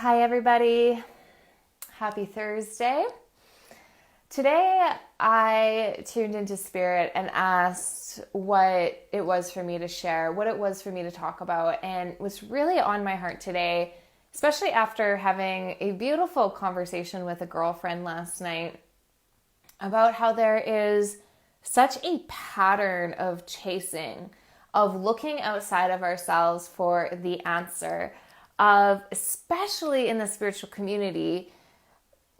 Hi, everybody. Happy Thursday. Today, I tuned into Spirit and asked what it was for me to share, what it was for me to talk about, and was really on my heart today, especially after having a beautiful conversation with a girlfriend last night about how there is such a pattern of chasing, of looking outside of ourselves for the answer, of, especially in the spiritual community,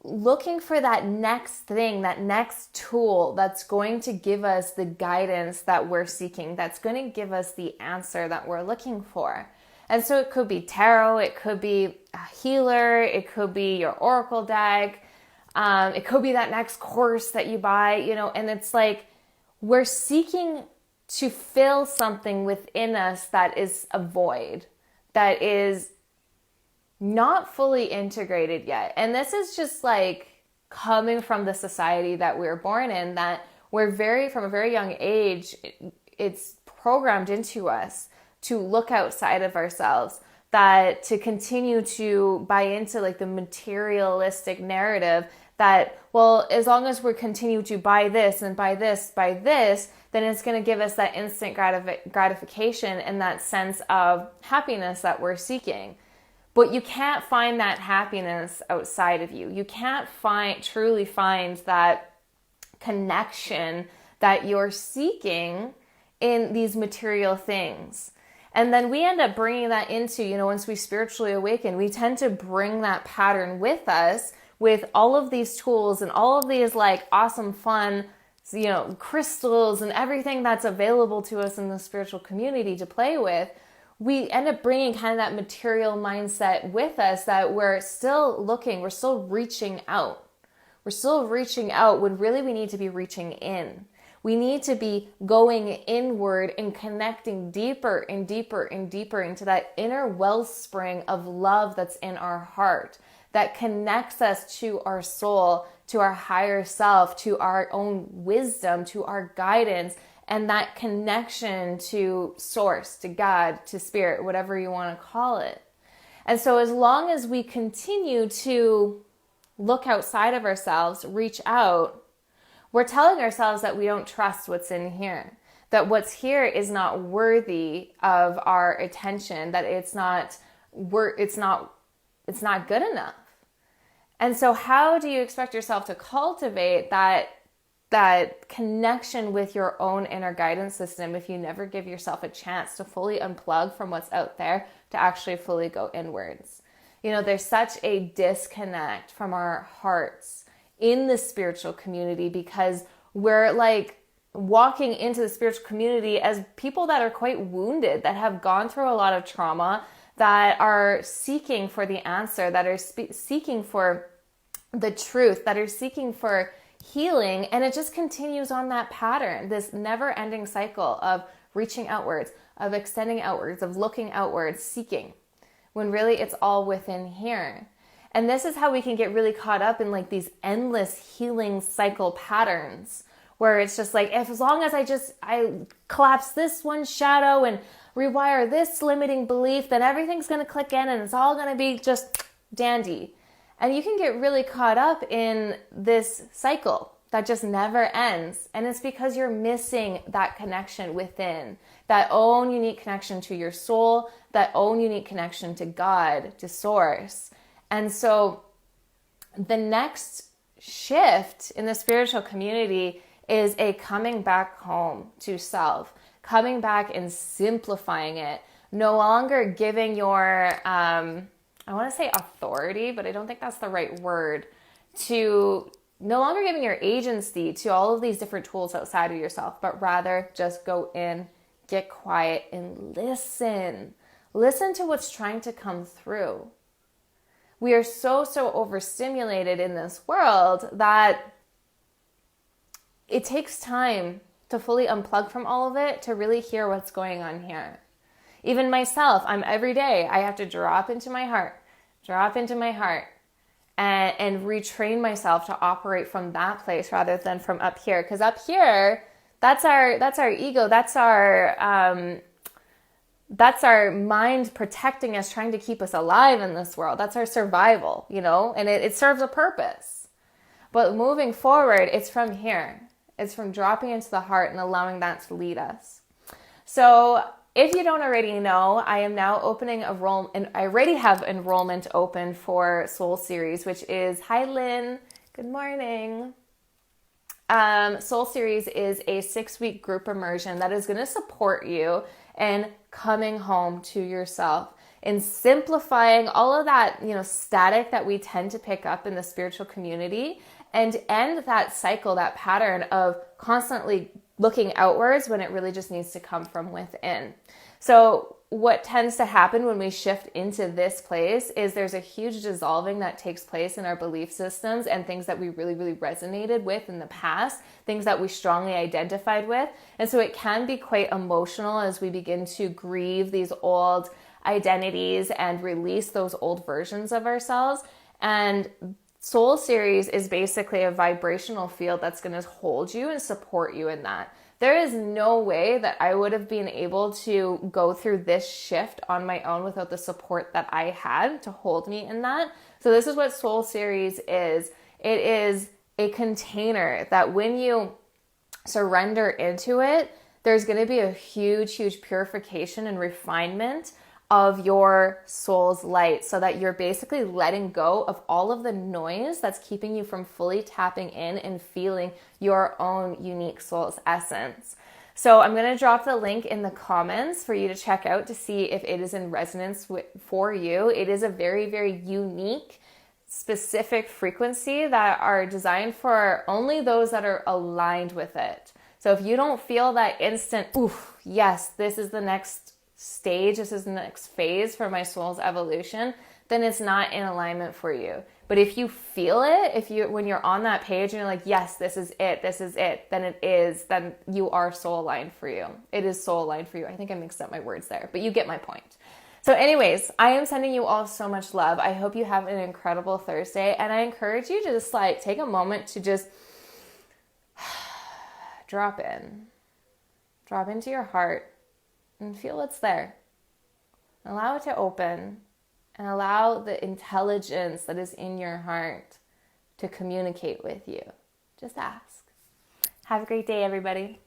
looking for that next thing, that next tool that's going to give us the guidance that we're seeking, that's going to give us the answer that we're looking for. And so it could be tarot, it could be a healer, it could be your oracle deck, it could be that next course that you buy, and it's like we're seeking to fill something within us that is a void, that is not fully integrated yet. And this is just like coming from the society that we're born in, that from a very young age, it's programmed into us to look outside of ourselves, that to continue to buy into like the materialistic narrative that, well, as long as we continue to buy this and buy this, then it's going to give us that instant gratification and that sense of happiness that we're seeking. But you can't find that happiness outside of you. You can't truly find that connection that you're seeking in these material things. And then we end up bringing that into, once we spiritually awaken, we tend to bring that pattern with us with all of these tools and all of these like awesome, fun, crystals and everything that's available to us in the spiritual community to play with. We end up bringing kind of that material mindset with us, that we're still looking, we're still reaching out. We're still reaching out when really we need to be reaching in. We need to be going inward and connecting deeper and deeper and deeper into that inner wellspring of love that's in our heart, that connects us to our soul, to our higher self, to our own wisdom, to our guidance, and that connection to source, to God, to spirit, whatever you want to call it. And so as long as we continue to look outside of ourselves, reach out, we're telling ourselves that we don't trust what's in here, that what's here is not worthy of our attention, that it's not good enough. And so how do you expect yourself to cultivate that connection with your own inner guidance system if you never give yourself a chance to fully unplug from what's out there to actually fully go inwards? There's such a disconnect from our hearts in the spiritual community because we're like walking into the spiritual community as people that are quite wounded, that have gone through a lot of trauma, that are seeking for the answer, that are seeking for the truth, that are seeking for healing. And it just continues on that pattern, this never-ending cycle of reaching outwards, of extending outwards, of looking outwards, seeking, when really it's all within here. And this is how we can get really caught up in like these endless healing cycle patterns, where it's just like, as long as I collapse this one shadow and rewire this limiting belief, then everything's going to click in and it's all going to be just dandy. And you can get really caught up in this cycle that just never ends. And it's because you're missing that connection within, that own unique connection to your soul, that own unique connection to God, to source. And so the next shift in the spiritual community is a coming back home to self, coming back and simplifying it, no longer giving your, I want to say authority, but I don't think that's the right word, to no longer giving your agency to all of these different tools outside of yourself, but rather just go in, get quiet, and listen. Listen to what's trying to come through. We are so overstimulated in this world that it takes time to fully unplug from all of it to really hear what's going on here. Even myself, every day, I have to drop into my heart, and retrain myself to operate from that place rather than from up here. Because up here, that's our ego, that's our that's our mind protecting us, trying to keep us alive in this world. That's our survival, and it serves a purpose. But moving forward, it's from here. It's from dropping into the heart and allowing that to lead us. So if you don't already know, I am now opening and I already have enrollment open for Soul Series, which is, hi Lynn, good morning. Soul Series is a 6-week group immersion that is going to support you in coming home to yourself, in simplifying all of that, static that we tend to pick up in the spiritual community, and end that cycle, that pattern of constantly looking outwards when it really just needs to come from within. So what tends to happen when we shift into this place is there's a huge dissolving that takes place in our belief systems and things that we really, really resonated with in the past, things that we strongly identified with. And so it can be quite emotional as we begin to grieve these old identities and release those old versions of ourselves. And Soul Series is basically a vibrational field that's going to hold you and support you in that. There is no way that I would have been able to go through this shift on my own without the support that I had to hold me in that. So this is what Soul Series is. It is a container that when you surrender into it, there's going to be a huge, huge purification and refinement of your soul's light, so that you're basically letting go of all of the noise that's keeping you from fully tapping in and feeling your own unique soul's essence. So I'm going to drop the link in the comments for you to check out to see if it is in resonance for you. It is a very, very unique, specific frequency that are designed for only those that are aligned with it. So if you don't feel that instant, oof, yes, this is the next stage, this is the next phase for my soul's evolution, then it's not in alignment for you. But if you feel it, when you're on that page and you're like, yes, this is it, then you are soul aligned for you. It is soul aligned for you. I think I mixed up my words there, but you get my point. So anyways, I am sending you all so much love. I hope you have an incredible Thursday, and I encourage you to just take a moment to just drop into your heart and feel what's there. Allow it to open and allow the intelligence that is in your heart to communicate with you. Just ask. Have a great day, everybody.